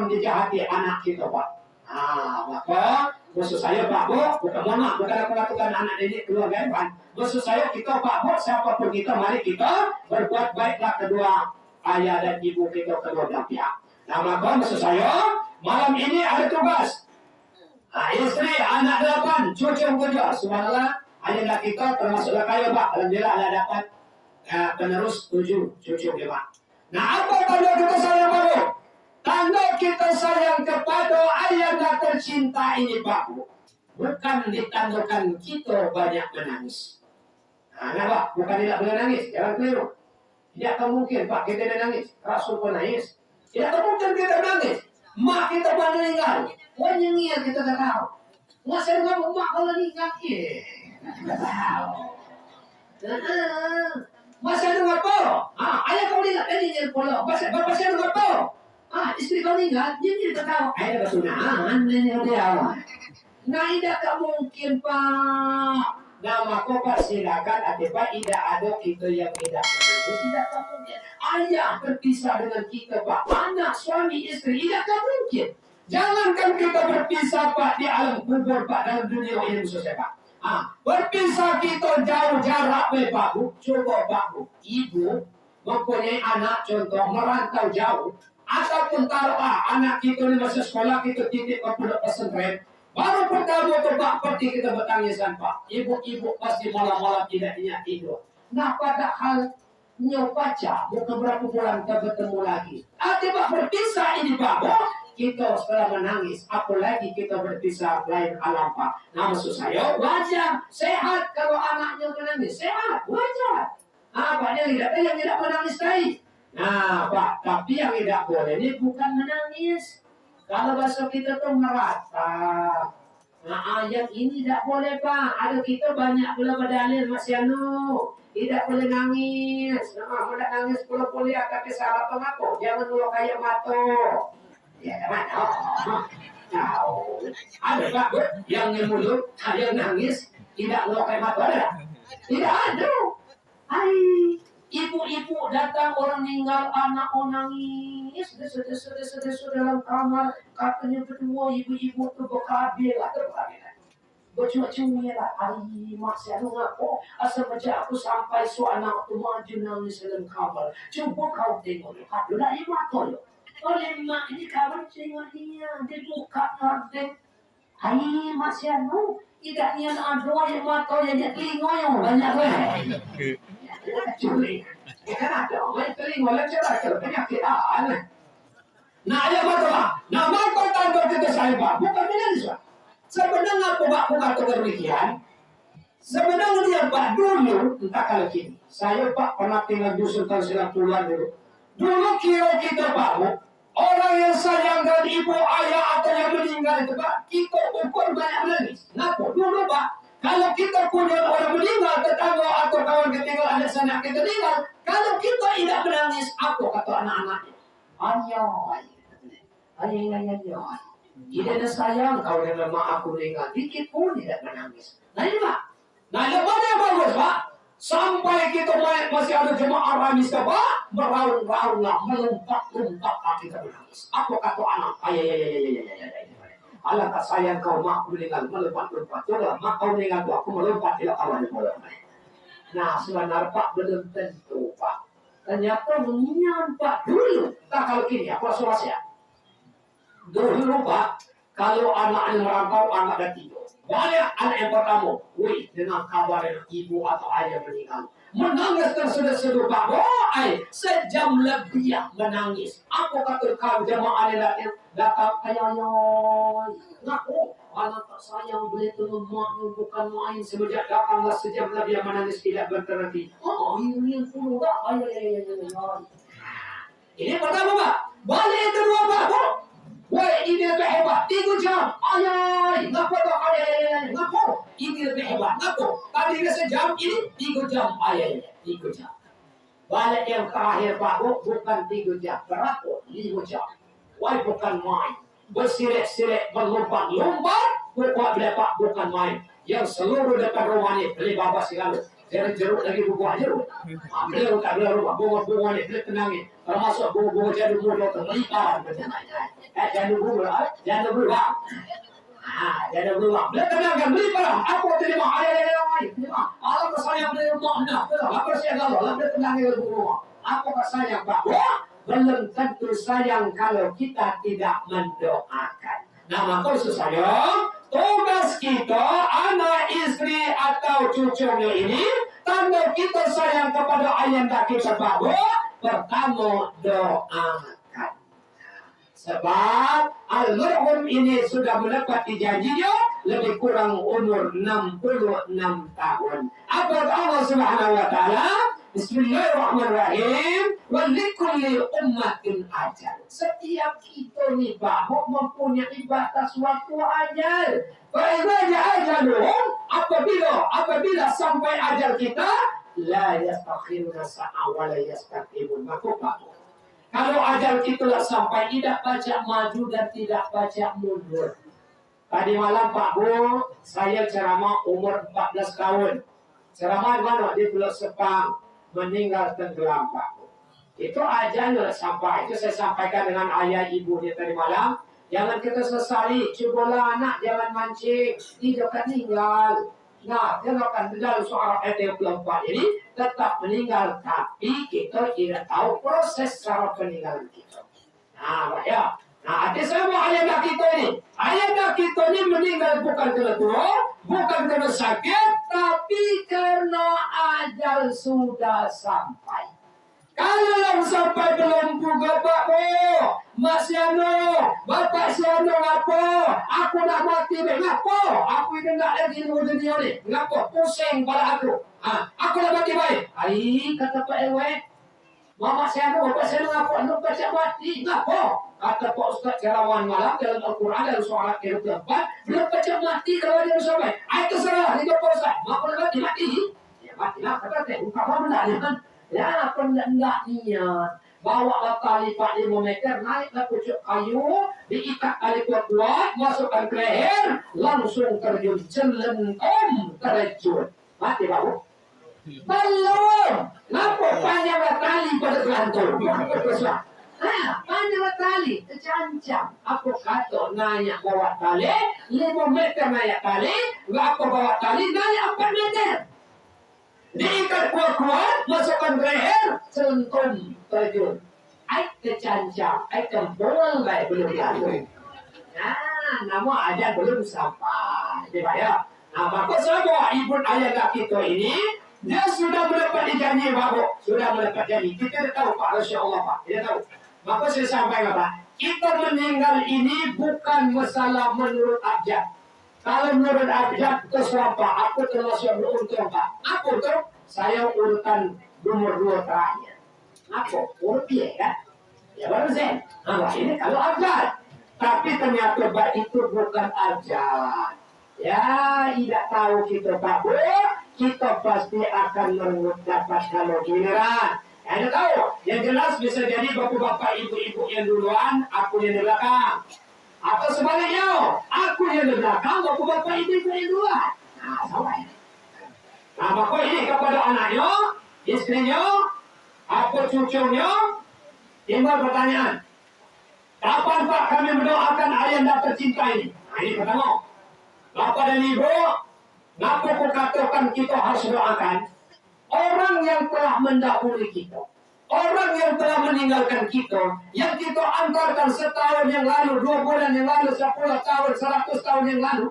menjahati anak kita, Pak. Maka maksud saya Pak Bu, bukan aku lakukan anak didik keluarga Pak. Maksud saya kita Pak Bu, siapapun kita, mari kita berbuat baiklah kedua ayah dan ibu kita, kedua belah pihak. Nah, maka maksud saya malam ini ada tugas. Istri, anak 8, cucu 7. Subhanallah, ayah kita termasuklah kaya Pak. Alhamdulillah ada dapat penerus 7 cucu ya Pak. Nah, apa tanda kita sayang Pak Bu? Tanda kita sayang kepada ayah yang tercinta ini Pak Bu, bukan ditandakan kita banyak menangis. Pak, bukan tidak boleh nangis, jangan keliru. Tidak akan mungkin Pak kita nangis, Rasul pun nangis. Tidak akan mungkin kita nangis. Mak kita meninggal, nyengir kita tak tahu. Masa dengan mak kalau meninggal, tidak tahu. Masa dengan apa? Ayah kau meninggal, nyengir pula. Bapak saya dengan apa? Istri kau meninggal, nyengir tak tahu. Ayah kesunahan, nyengir dia. Nah, tidak mungkin Pak. Nah, maka Pak silakan Pak, tidak ada kita yang tidak menangis. Tidak mungkin. Ayah berpisah dengan kita Pak, anak, suami, istri, tidak mungkin. Jangankan kita berpisah Pak di alam kubur Pak, dalam dunia ini khususnya Pak. Berpisah kita jauh jarak Pak Bu. Coba Pak Bu, ibu mempunyai anak contoh merantau jauh, ataupun taruhlah anak kita di masa sekolah kita titip ke pondok pesantren. Baru pertama tu Pak pergi kita bertangisan Pak. Ibu-ibu pasti malam-malam tidak ingat tidur. Nah, padahal nyobaca bukan berapa bulan kita bertemu lagi. Tiba berpisah ini Pak, kita setelah menangis. Apalagi kita berpisah lain alam Pak. Nah, maksud saya wajar, sehat kalau anaknya menangis, sehat, wajar. Pak yang tidak menangis tadi. Nah Pak, tapi yang tidak boleh ini bukan menangis. Kalau bahasa kita tuh merata. Nah, ayat ini tidak boleh Pak. Ada kita banyak pula berdalil Mas Yanu. Tidak boleh nangis. Tidak nangis pula kuliah tapi salah pengaku. Jangan dulu kayak mato. Ya mana? Tahu. Ada Pak yang mulut, yang nangis tidak dulu kayak mato ada? Tidak ada. Ibu-ibu datang orang meninggal, anak nangis, desur dalam kamar, katanya berdua ibu-ibu tu berkabir lah, bercuak-cuak lah, masih anu ngapo, asal baca aku sampai anak tu maju nangis dalam kamar, coba kau tengok, aduh dah mata lo, oleh mak ini kawan tengok dia buka ngadek, masih anu, tidak niat ada yang mata yang telinga yang banyak curi, kan ada orang telinga lecet penyakitan. Nah, ada apa Pak? Nah, maka tanda kita saya Pak, bukan menangis Pak. Sebenarnya Pak kata demikian. Sebenarnya dia Pak dulu, entah kalau kini, saya Pak pernah tinggal di dusun tahun 90-an dulu. Dulu kira kita Pak, orang yang sayang dan ibu ayah atau yang meninggal itu Pak, kita ukur banyak menangis. Kenapa? Dulu Pak, kalau kita punya orang meninggal, tetangga atau kawan ketinggalan ada sanak kita meninggal, kalau kita tidak menangis, apa kata anak-anaknya? Ayah. Tidak ada sayang kalau dengan mak aku meninggal, dikit pun tidak menangis. Nah ini Pak. Nah lepas yang bagus Pak, sampai kita masih ada jemaah ramis Pak, meraung-raung lah, melompat-lompat kita menangis. Apa kata anak? Ayah. Alangkah sayang kau mak aku meninggal, melompat-lompat. Coba mak kau meninggal aku melompat tidak kawan melompat. Nah sebenarnya Pak belum tentu Pak. Ternyata menyampak dulu. Tak kalau kini aku rasa ya. Dulu Pak, kalau anak yang merantau anak dan tidur. Banyak anak yang pertama, dengan kabar ibu atau ayah meninggal. Menangis terseduh-seduh Pak. Sejam lebih menangis. Apa kata kau jemaah yang datang ayah. Ngaku, anak tak sayang boleh tolong maknya bukan main. Semenjak datanglah sejam lebih menangis tidak berhenti. Ini puluh tak ayah. Ini pertama Pak. Balik kedua Pak. Ini lebih hebat. 3 jam. Ayah. Ngapa tak ayah? Ngapa? Ini lebih hebat. Ngapa? Tadi ke sejam, ini 3 jam. Ayah. 3 jam. Balik yang terakhir Pak, bukan 3 jam. Berapa? 5 jam. Bukan main. Bersirik-sirik, berlompat-lompat. Buat Pak bukan main. Yang seluruh depan rumah ini beli babas segala. Jeruk lagi buah jeruk. Beliau tak beliau rumah bunga ni beliau tenangin. Termasuk bunga jadu muda terlipat. Jadu muda, jadu muda. Jadu muda. Beliau tenangkan beliau aku terima ayat. Allah kesayang beliau makna. Apa saya galau? Beliau tenangin bunga. Aku kesayang bahwa belum tentu sayang kalau kita tidak mendoakan. Nah, maka sayang, tugas kita, anak, istri, atau cucunya ini, tanda kita sayang kepada ayanda kita bahwa pertama doakan. Sebab almarhum ini sudah menepati janjinya lebih kurang umur 66 tahun. Apa Allah Subhanahu wa taala? Bismillahirrahmanirrahim. Wa likulli ummatin ajal. Setiap kita ni bahwa mempunyai batas waktu ajal. Faizanya ajaluhum, apabila sampai ajal kita, la yastakhiruna sa'a wa la yastaqdimun. Maka kalau ajal kita sampai, tidak baca maju dan tidak baca mundur. Tadi malam Pak Bu, saya ceramah umur 14 tahun. Ceramah mana? Di Pulau Sepang, meninggal tenggelam Pak Bu. Itu ajalnya sampai. Itu saya sampaikan dengan ayah ibu dia tadi malam. Jangan kita sesali, cubalah anak jangan mancing. Dia akan meninggal. Nah, dia akan dalam suara ayat 24 ini tetap meninggal, tapi kita tidak tahu proses cara peninggalan kita. Nah, ya. Nah, arti saya mau ayat kita ini. Ayat kita ini meninggal bukan karena tua, bukan karena sakit, tapi karena ajal sudah sampai. Kalau yang sampai belum juga Pak Bu, Mak Siano, Bapak Siano ngapo? Aku nak mati deh, ngapo? Aku ini nak lagi di dunia ni, ngapo? Pusing pada aku. Aku nak mati baik. Ai, kata Pak RW, Mama Siano, Bapak Siano ngapo? Lu baca mati, ngapo? Kata Pak Ustaz Cerawan malam dalam Al-Quran dalam suara ke-24, belum baca mati kalau dia sampai. Ai terserah, dia Pak Ustaz. Mak nak mati. Ya matilah, kata dia. Bukan apa benda ni kan? Ya, pendak niat. Bawa tali 5 meter, naiklah pucuk kayu, diikat tali kuat-kuat, masukkan ke leher, langsung terjun, celentom terjun. Mati baru? Belum. Kenapa panjang tali pada gelantung? Panjang tali, kecancang. Aku kata naik bawa tali, 5 meter naik tali, aku bawa tali, naik 4 meter. Diikat kuat-kuat, masukkan ke leher, celentom terjun. Ai kecancang, ai kembol baik belum diatur. Nah, nama aja belum sampai. Dia bayar. Nah, maka semua ibu ayah kita ini, dia sudah mendapat janji Bapak. Sudah mendapat janji. Kita tahu Pak, Masya Allah Pak. Kita tahu. Maka saya sampaikan Pak, kita meninggal ini bukan masalah menurut abjad. Kalau menurut abjad, terserah Pak. Aku termasuk beruntung Pak. Aku tuh, saya urutan nomor 2 terakhir. Aku urut dia kan? Ya baru Zen. Nah, ini kalau abjad. Tapi ternyata Pak itu bukan abjad. Ya, tidak tahu kita Pak Bu. Kita pasti akan mendapat kalau giliran. Anda tahu, yang jelas bisa jadi bapak-bapak ibu-ibu yang duluan, aku yang di belakang. Atau sebaliknya, aku yang di belakang, bapak-bapak ibu-ibu yang duluan. Nah, sama ini. Nah, maka ini kepada anaknya, istrinya, apa cucunya, timbul pertanyaan. Kapan Pak kami mendoakan ayanda tercinta ini? Nah, ini pertama. Bapak dan Ibu, kenapa aku katakan kita harus doakan? Orang yang telah mendahului kita, orang yang telah meninggalkan kita, yang kita antarkan setahun yang lalu, 2 bulan yang lalu, 10 tahun, 100 tahun yang lalu,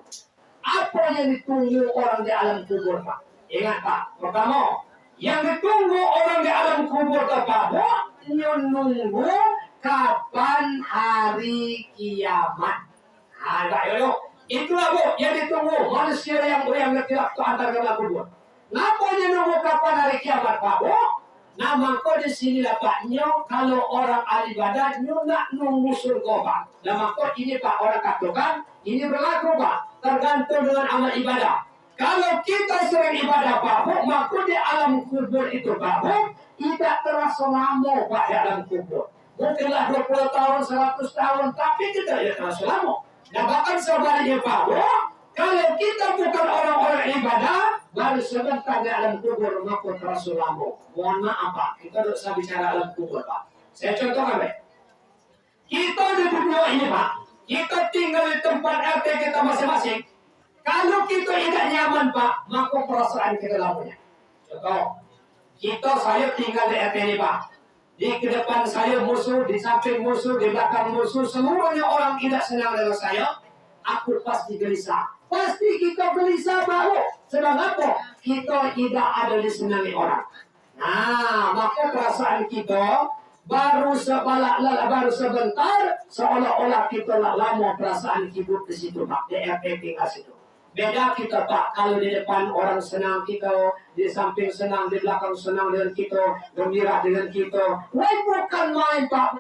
apa yang ditunggu orang di alam kubur Pak? Ingat Pak, pertama, yang ditunggu orang di alam kubur Pak, menunggu kapan hari kiamat. Ada itulah Bu yang ditunggu manusia yang tidak antar ke alam kubur. Kenapa dia nunggu kapan hari kiamat Pak Bu? Nah maka di sini dapatnya kalau orang ahli ibadah nggak nunggu surga Pak. Nah maka ini Pak orang katakan ini berlaku Pak, tergantung dengan amal ibadah. Kalau kita sering ibadah Pak Bu, maka di alam kubur itu Pak Bu tidak terasa lama Pak di alam kubur. Mungkinlah 20 tahun, 100 tahun, tapi kita tidak terasa lama. Nah bahkan sebaliknya Pak Bu, kalau kita bukan orang-orang ibadah, baru sebentar di alam kubur maka terasa lama. Mohon maaf Pak, kita tidak usah bicara alam kubur Pak. Saya contohkan Pak. Kita di dunia ini Pak, kita tinggal di tempat RT kita masing-masing. Kalau kita tidak nyaman Pak, maka perasaan kita lamanya. Contoh, saya tinggal di RT ini Pak. Di depan saya musuh, di samping musuh, di belakang musuh, semuanya orang tidak senang dengan saya. Aku pasti gelisah. Pasti kita gelisah bau. Sedang apa? Kita tidak ada disenangi orang. Nah, maka perasaan kita baru sebentar, seolah-olah kita lama perasaan hidup di situ Pak, di RT tinggal situ. Beda kita Pak, kalau di depan orang senang kita, di samping senang, di belakang senang dengan kita, gembira dengan kita. Wah, bukan main Pak.